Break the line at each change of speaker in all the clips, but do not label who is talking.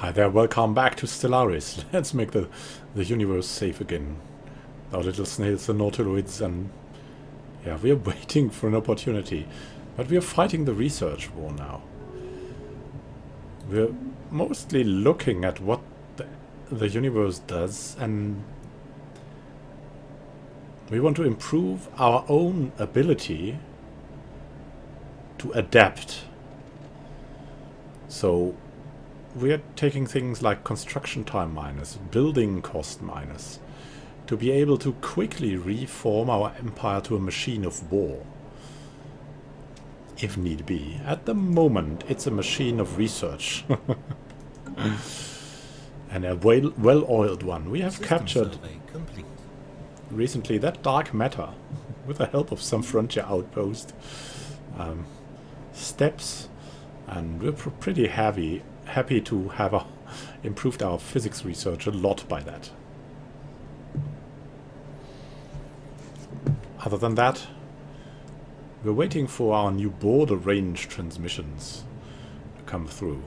Hi there, welcome back to Stellaris. Let's make the universe safe again. Our little snails and Nautiloids, and yeah, we are waiting for an opportunity. But we are fighting the research war now. We're mostly looking at what the universe does, and we want to improve our own ability to adapt. So we are taking things like construction time minus, building cost minus, to be able to quickly reform our empire to a machine of war, if need be. At the moment, it's a machine of research. And a well-oiled one. We have captured recently that dark matter with the help of some frontier outpost steps, and we're pretty happy to have improved our physics research a lot by that. Other than that, we're waiting for our new border range transmissions to come through.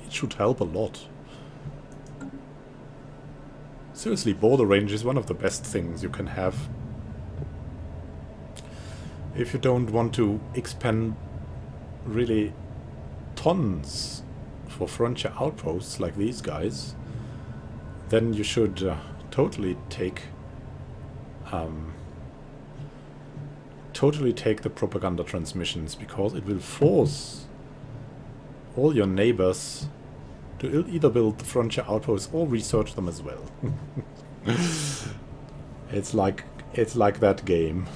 It should help a lot. Seriously, border range is one of the best things you can have if you don't want to expend really tons for frontier outposts like these guys. Then you should totally take the propaganda transmissions, because it will force all your neighbors to either build the frontier outposts or research them as well. It's like that game.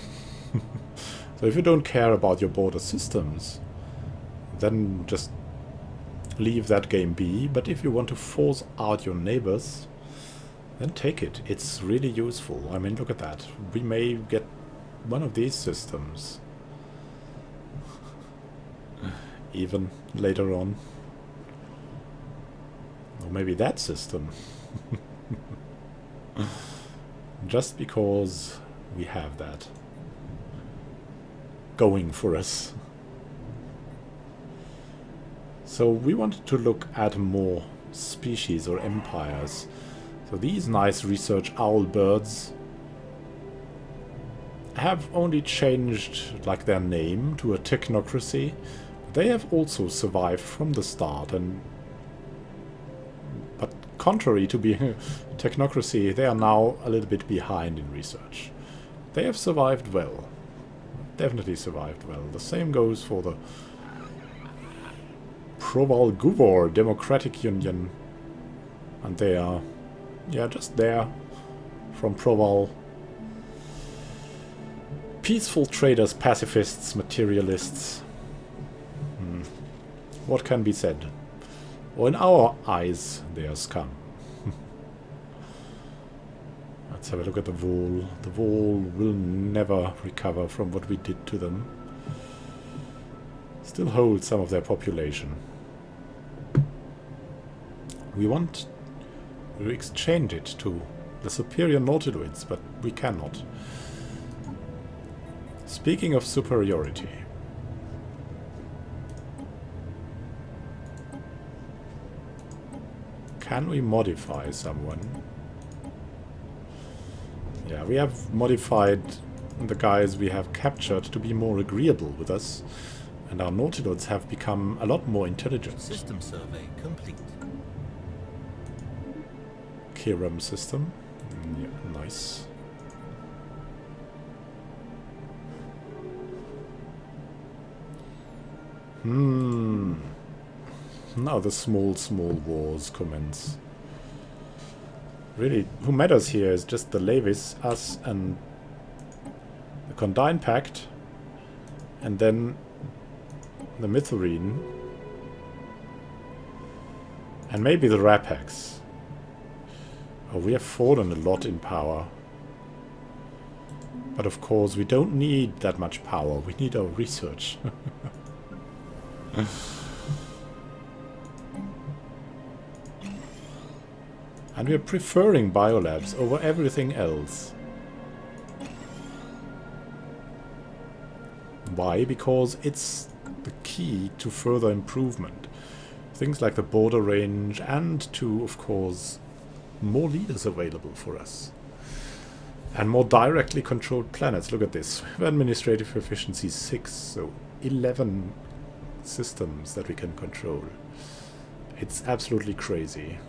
So if you don't care about your border systems, then just leave that game be. But if you want to force out your neighbors, then take it. It's really useful. I mean, look at that. We may get one of these systems even later on. Or maybe that system. Just because we have that going for us. So we wanted to look at more species or empires. So these nice research owl birds have only changed like their name to a technocracy. They have also survived from the start, but contrary to being a technocracy, they are now a little bit behind in research. They have survived well. Definitely survived well. The same goes for the Proval Guvor Democratic Union. And they are, yeah, just there from Proval. Peaceful traders, pacifists, materialists. What can be said? Or in our eyes, they are scum. Let's have a look at the Vol. The Vol will never recover from what we did to them. Still hold some of their population. We want to exchange it to the superior Nautiloids, but we cannot. Speaking of superiority, can we modify someone? Yeah, we have modified the guys we have captured to be more agreeable with us, and our Nautiloids have become a lot more intelligent.
System survey complete.
Kiram system. Yeah, nice. Now the small wars commence. Really, who matters here is just the Levis, us, and the Condign Pact, and then the Mithrine, and maybe the Rapax. Oh, we have fallen a lot in power. But of course, we don't need that much power. We need our research. And we're preferring biolabs over everything else. Why? Because it's the key to further improvement. things like the border range, and to, of course, more leaders available for us. And more directly controlled planets. Look at this. We have administrative efficiency 6, so 11 systems that we can control. It's absolutely crazy.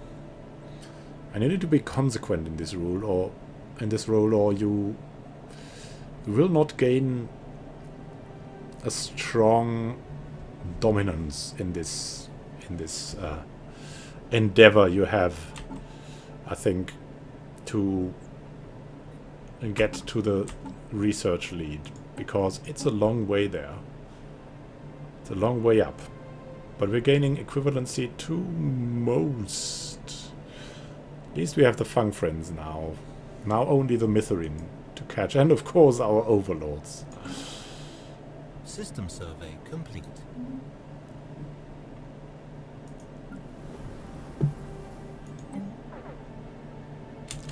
And you need to be consequent in this role, or you will not gain a strong dominance in this endeavor you have, I think, to get to the research lead, because it's a long way there. It's a long way up. But we're gaining equivalency to most. At least we have the Fung Friends now. Now only the Mytherine to catch, and of course our overlords.
System survey complete.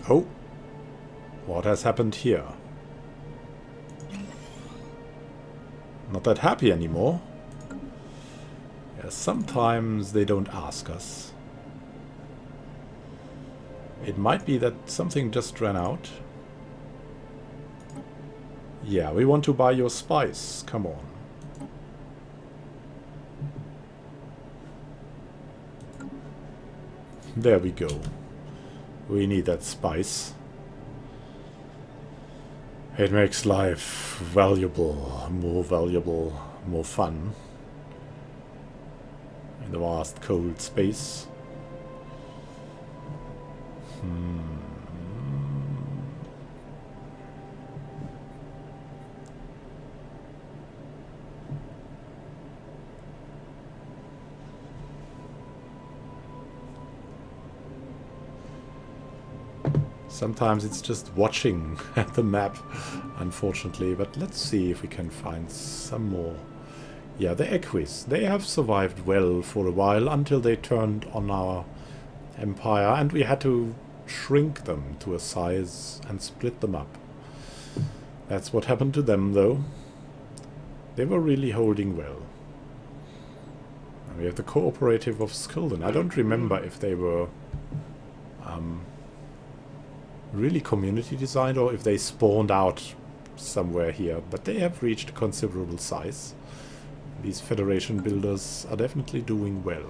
Oh. What has happened here? Not that happy anymore. Yeah, sometimes they don't ask us. It might be that something just ran out. Yeah, we want to buy your spice. Come on. There we go. We need that spice. It makes life valuable, more fun. In the vast cold space. Sometimes it's just watching at the map, unfortunately, but let's see if we can find some more. Yeah, the Equus, they have survived well for a while until they turned on our empire, and we had to shrink them to a size and split them up. That's what happened to them, though. They were really holding well. And we have the Cooperative of Skulden. I don't remember if they were really community designed or if they spawned out somewhere here, but they have reached a considerable size. These Federation builders are definitely doing well.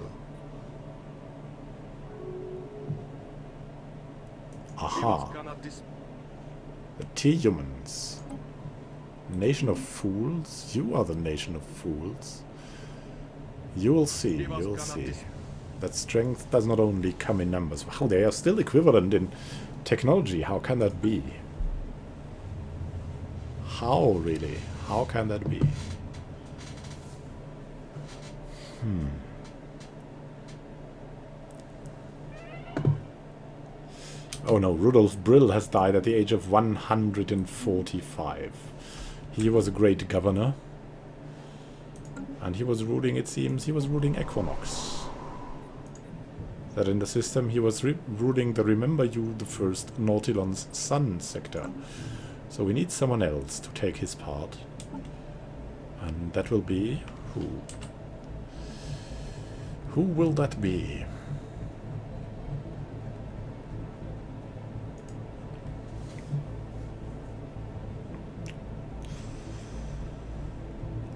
Aha. The T-Humans. Nation of Fools? You are the Nation of Fools. You'll see, you'll see. That strength does not only come in numbers. Wow, they are still equivalent in technology. How can that be? How, really? How can that be? Oh no, Rudolf Brill has died at the age of 145. He was a great governor. And he was ruling, it seems, he was ruling Equinox. That in the system he was ruling the Remember You, the first Nautilon's Sun sector. So we need someone else to take his part. And that will be who? Who will that be?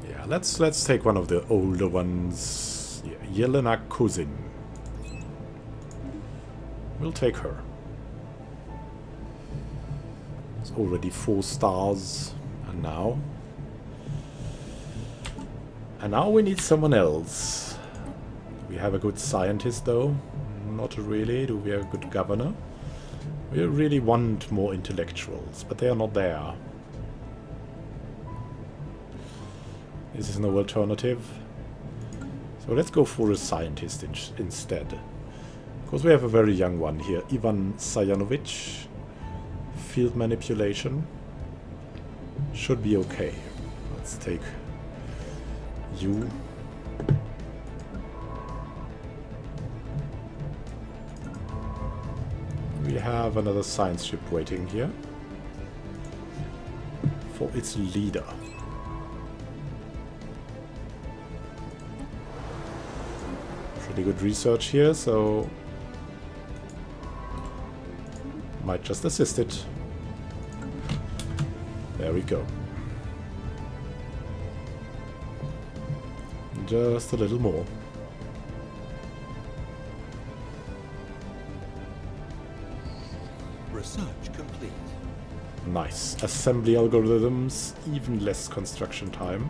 Yeah, let's take one of the older ones. Yeah, Yelena Kuzin. We'll take her. It's already 4 stars. And now? And now we need someone else. We have a good scientist, though. Not really. Do we have a good governor? We really want more intellectuals, but they are not there. This is no alternative. So let's go for a scientist instead. Because we have a very young one here. Ivan Sayanovic. Field manipulation. Should be okay. Let's take you. We have another science ship waiting here. For its leader. Pretty good research here, so might just assist it. There we go. Just a little more.
Research complete.
Nice. Assembly algorithms, even less construction time.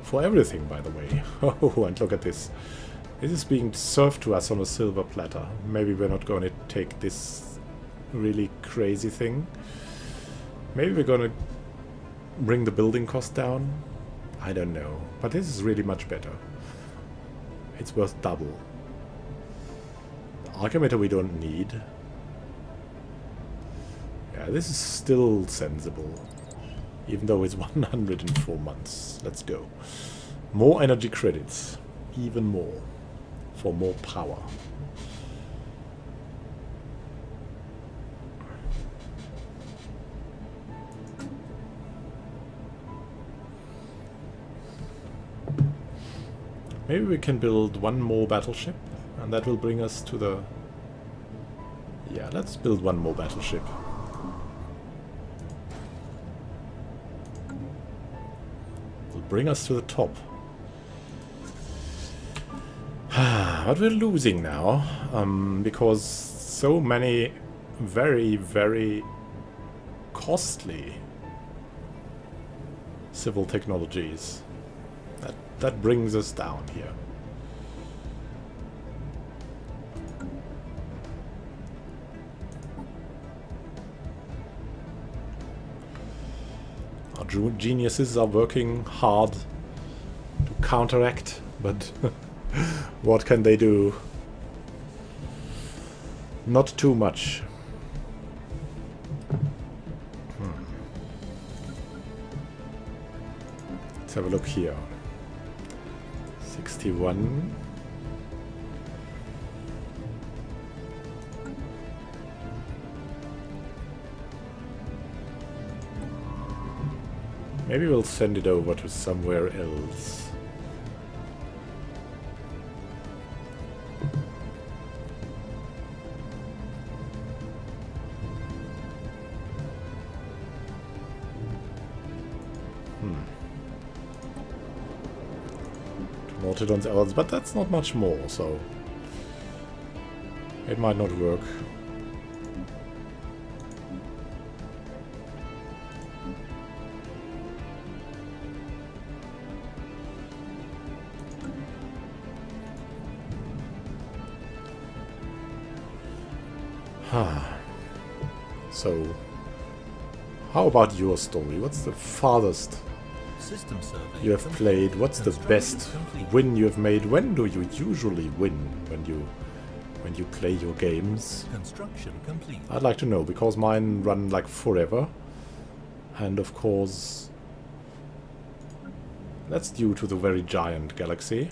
For everything, by the way. Oh, and look at this. This is being served to us on a silver platter. Maybe we're not going to take this really crazy thing. Maybe we're going to bring the building cost down. I don't know. But this is really much better. It's worth double. The Archimeter we don't need. Yeah, this is still sensible. Even though it's 104 months. Let's go. More energy credits. Even more. For more power. Maybe we can build one more battleship. And that will bring us to the... Yeah, let's build one more battleship. Bring us to the top. But we're losing now, because so many very, very costly civil technologies. That brings us down here. Our geniuses are working hard to counteract, but what can they do? Not too much. Let's have a look here. 61. Maybe we'll send it over to somewhere else. Nautilon's elves, but that's not much more, so it might not work. So, how about your story? What's the farthest
System survey
you have played? What's the best win you have made? When do you usually win when you play your games?
Construction complete.
I'd like to know, because mine run like forever. And of course, that's due to the very giant galaxy.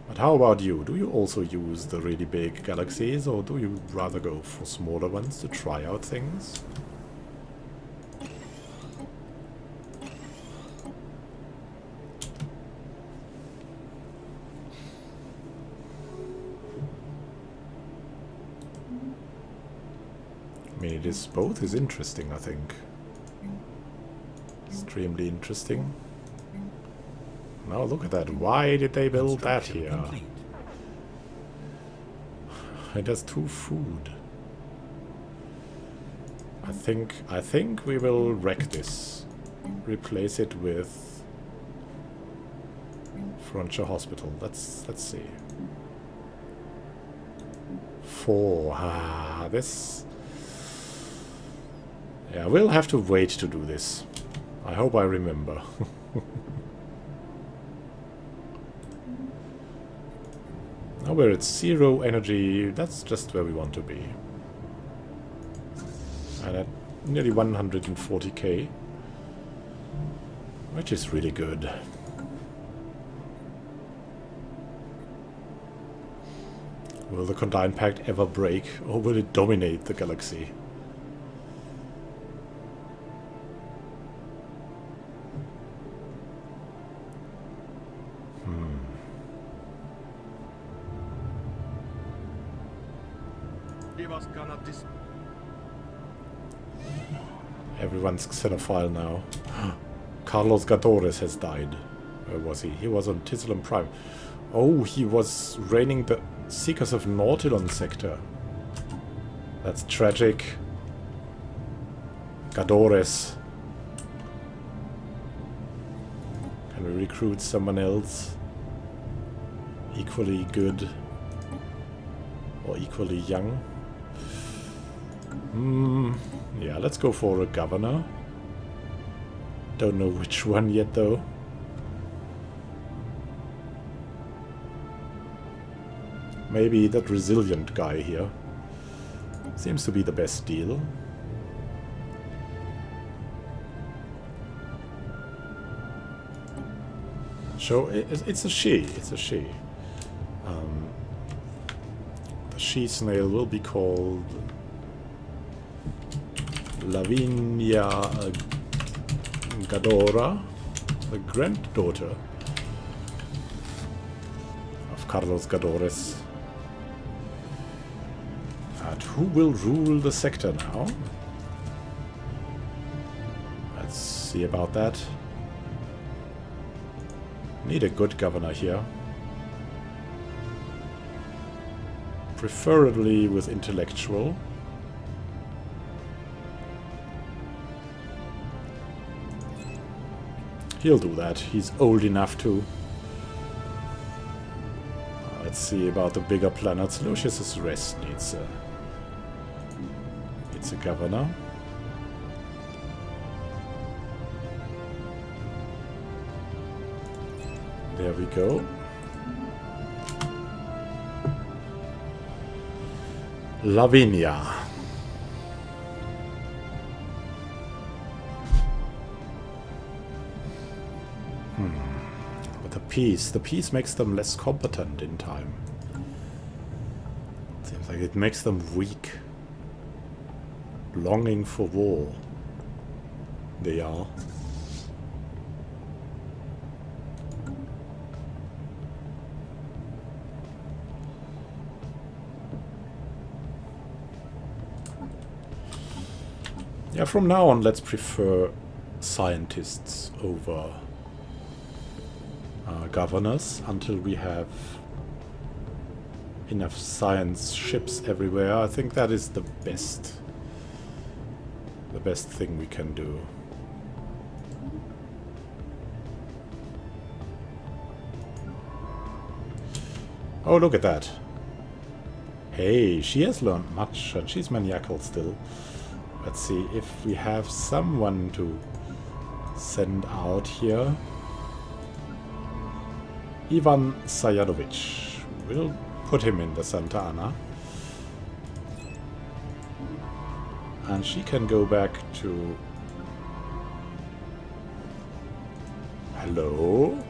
But how about you? Do you also use the really big galaxies, or do you rather go for smaller ones to try out things? I mean, it is both is interesting, I think. Extremely interesting. Now look at that. Why did they build that here?
Complete.
It has 2 food. I think we will wreck this. Replace it with Frontier Hospital. Let's see. 4. This. Yeah, we'll have to wait to do this. I hope I remember. Now we're at 0 energy. That's just where we want to be. And at nearly 140k. Which is really good. Will the Condign Pact ever break, or will it dominate the galaxy? Everyone's xenophile now. Carlos Gadores has died. Where was he? He was on Tizilum Prime. Oh, he was reigning the Seekers of Nautilon sector. That's tragic. Gadores. Can we recruit someone else? Equally good. Or equally young? Yeah, let's go for a governor. Don't know which one yet, though. Maybe that resilient guy here. Seems to be the best deal. So it's a she. It's a she. The she snail will be called Lavinia Gadora, the granddaughter of Carlos Gadores. And who will rule the sector now? Let's see about that. Need a good governor here. Preferably with intellectual. He'll do that. He's old enough to. Let's see about the bigger planets. Lucius's Rest needs a governor. There we go. Lavinia. But the peace makes them less competent in time. Seems like it makes them weak. Longing for war. They are. Yeah, from now on, let's prefer scientists over governors until we have enough science ships everywhere. I think that is the best thing we can do. Oh, look at that. Hey, she has learned much, and she's maniacal still. Let's see if we have someone to send out here. Ivan Sayanovich. We'll put him in the Santa Ana. And she can go back to... Hello?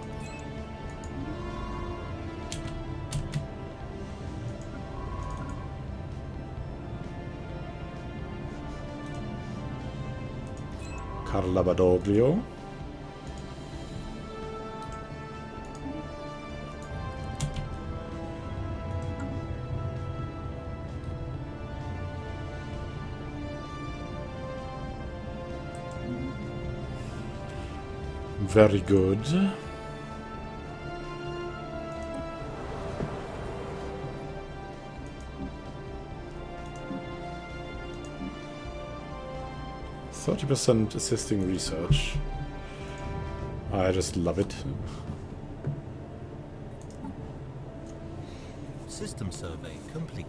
Carla Badoglio. Very good. %, assisting research. I just love it.
System survey complete.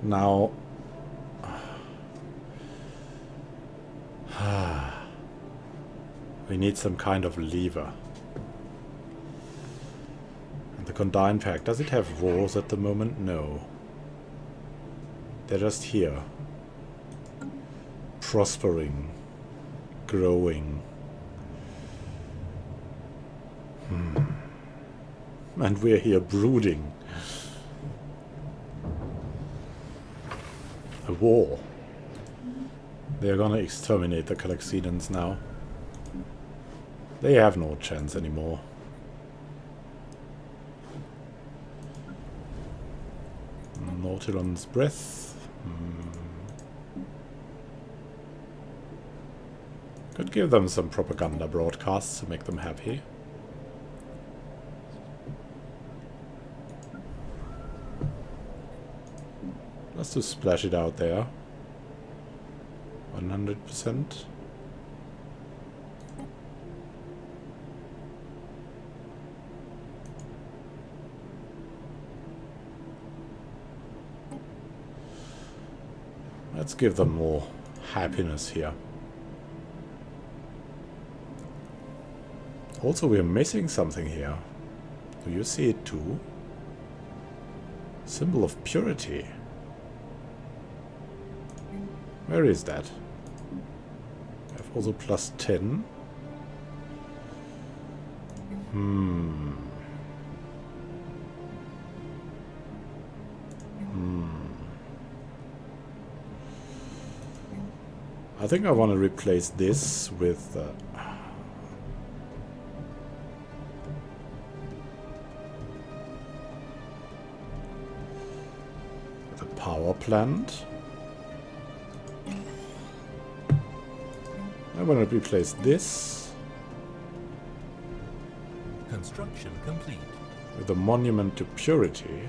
Now, we need some kind of lever. And the Condign Pact, does it have wars at the moment? No. They're just here. Prospering. Growing. And we're here brooding. A war. They're gonna exterminate the Calaxidans now. They have no chance anymore. Nautilon's breath. Could give them some propaganda broadcasts to make them happy. Let's just splash it out there. 100%. Let's give them more happiness here. Also, we're missing something here. Do you see it too? Symbol of purity. Where is that? I have also plus 10. I think I want to replace this with the power plant. I want to replace this
Construction complete.
with a monument to purity.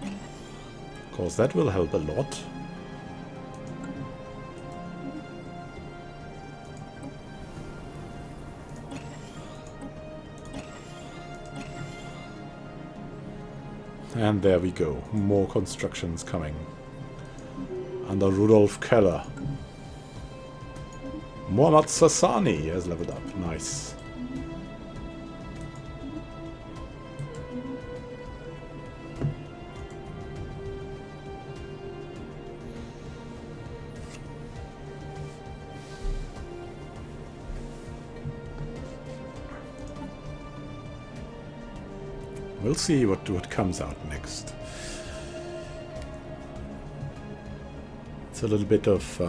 Of course, that will help a lot. And there we go. More constructions coming. Under Rudolf Keller. Muhammad Sassani has leveled up. Nice. We'll see what comes out next. It's a little bit of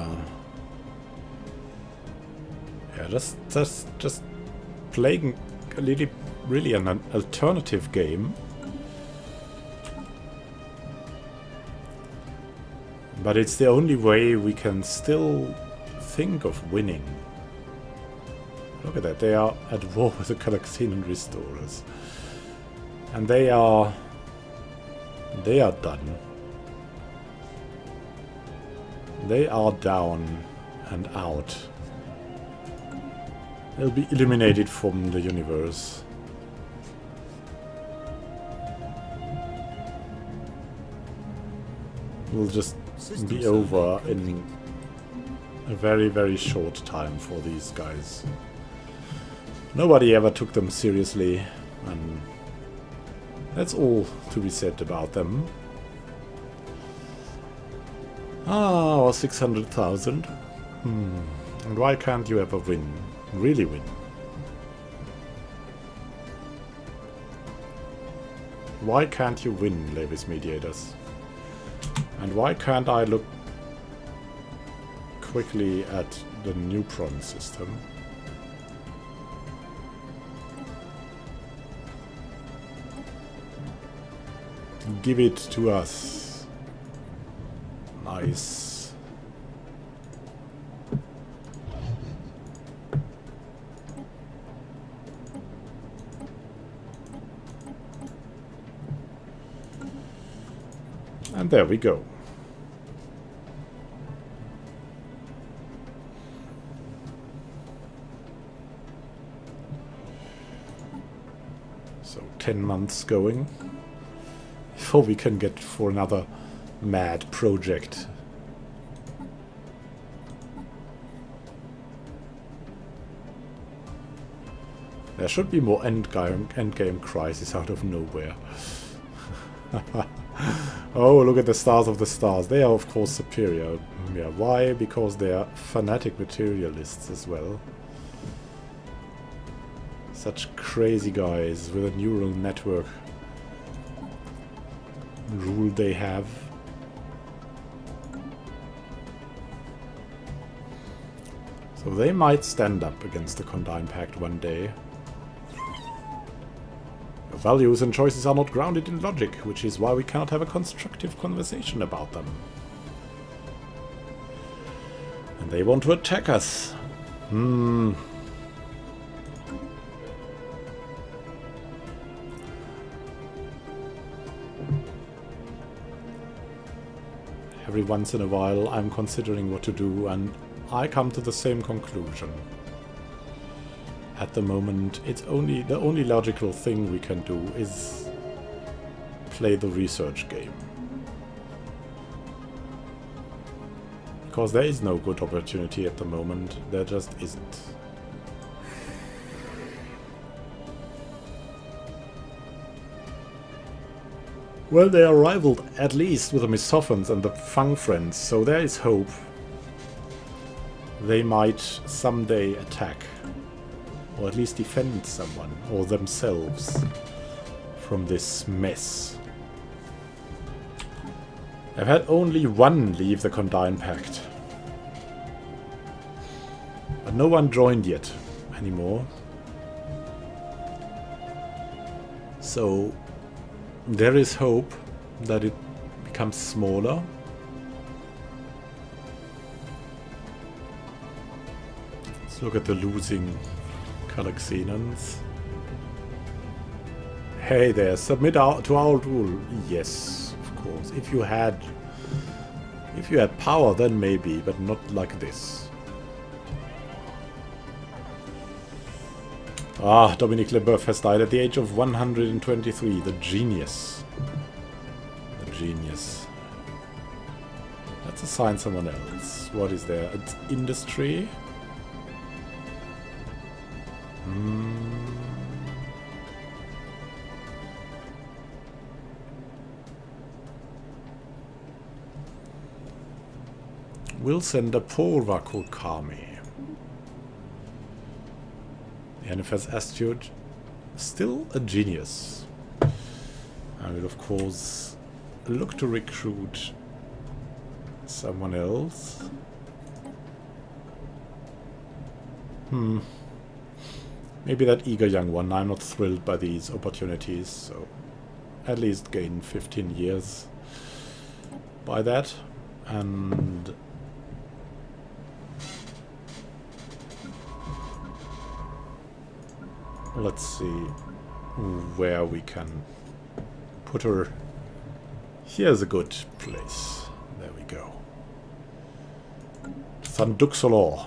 yeah, just playing a really an alternative game, but it's the only way we can still think of winning. Look at that, they are at war with the Calaxian Restorers. And they are done. They are down and out. They'll be eliminated from the universe. Will just be over in a very, very short time for these guys. Nobody ever took them seriously, and that's all to be said about them. Ah, or 600,000. And why can't you ever win? Really win? Why can't you win, Levis Mediators? And why can't I look quickly at the neutron system? Give it to us. Nice. And there we go. So 10 months going before we can get for another mad project. There should be more endgame crisis out of nowhere. Oh, look at the stars of the stars. They are of course superior. Yeah, why? Because they are fanatic materialists as well. Such crazy guys with a neural network rule they have. So they might stand up against the Condign Pact one day. Your values and choices are not grounded in logic, which is why we cannot have a constructive conversation about them. And they want to attack us. Every once in a while I'm considering what to do, and I come to the same conclusion. At the moment, the only logical thing we can do is play the research game. Because there is no good opportunity at the moment. There just isn't. Well, they are rivaled at least with the Misophons and the Fang Friends, so there is hope. They might someday attack. Or at least defend someone, or themselves, from this mess. I've had only one leave the Condign Pact. But no one joined yet anymore. So there is hope that it becomes smaller. Let's look at the losing Calaxenans. Hey there, submit to our rule. Yes, of course. If you had power, then maybe, but not like this. Ah, Dominique Leboeuf has died at the age of 123. The genius. The genius. Let's assign someone else. What is there? It's industry. We'll send a Porva called Kami. Yennefer's Astute, still a genius. I will of course look to recruit someone else. Maybe that eager young one. I'm not thrilled by these opportunities, so at least gain 15 years by that. And let's see where we can put her. Here's a good place. There we go. Thanduxolor.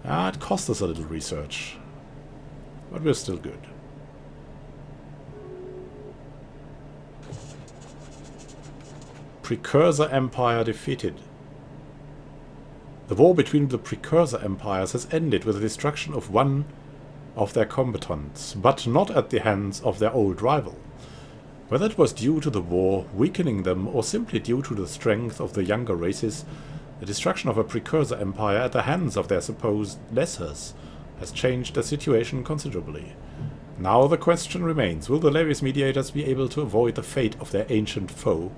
Ah, it cost us a little research, but we're still good. Precursor Empire defeated. The war between the Precursor Empires has ended with the destruction of one of their combatants, but not at the hands of their old rival. Whether it was due to the war weakening them or simply due to the strength of the younger races, the destruction of a Precursor Empire at the hands of their supposed lessers has changed the situation considerably. Now the question remains, will the Levi's mediators be able to avoid the fate of their ancient foe,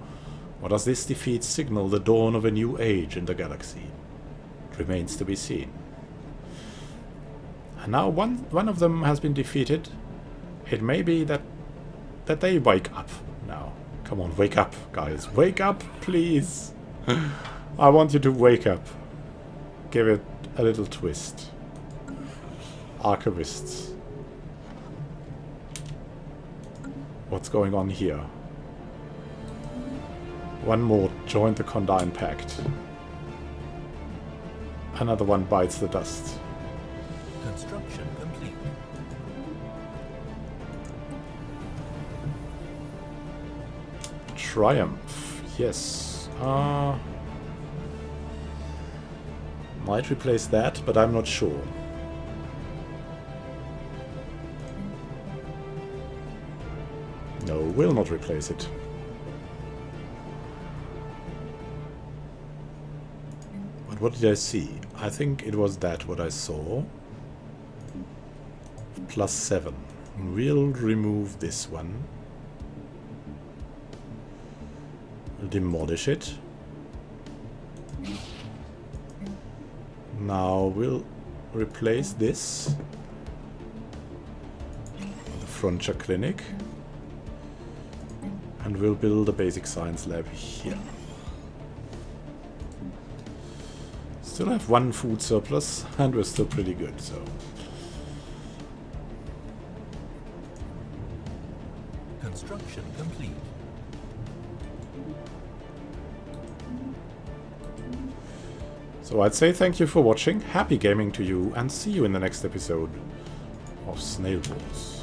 or does this defeat signal the dawn of a new age in the galaxy? It remains to be seen. And now one of them has been defeated. It may be that they wake up now. Come on, wake up, guys. Wake up, please. I want you to wake up. Give it a little twist. Archivists. What's going on here? One more joined the Condign Pact. Another one bites the dust.
Construction complete.
Triumph. Yes. Might replace that, but I'm not sure. No, will not replace it. But what did I see? I think it was that what I saw. +7. We'll remove this one. We'll demolish it. Now we'll replace this. The Frontier Clinic. And we'll build a basic science lab here. Still have one food surplus, and we're still pretty good, so.
Construction complete.
So I'd say thank you for watching, happy gaming to you, and see you in the next episode of Snail Wars.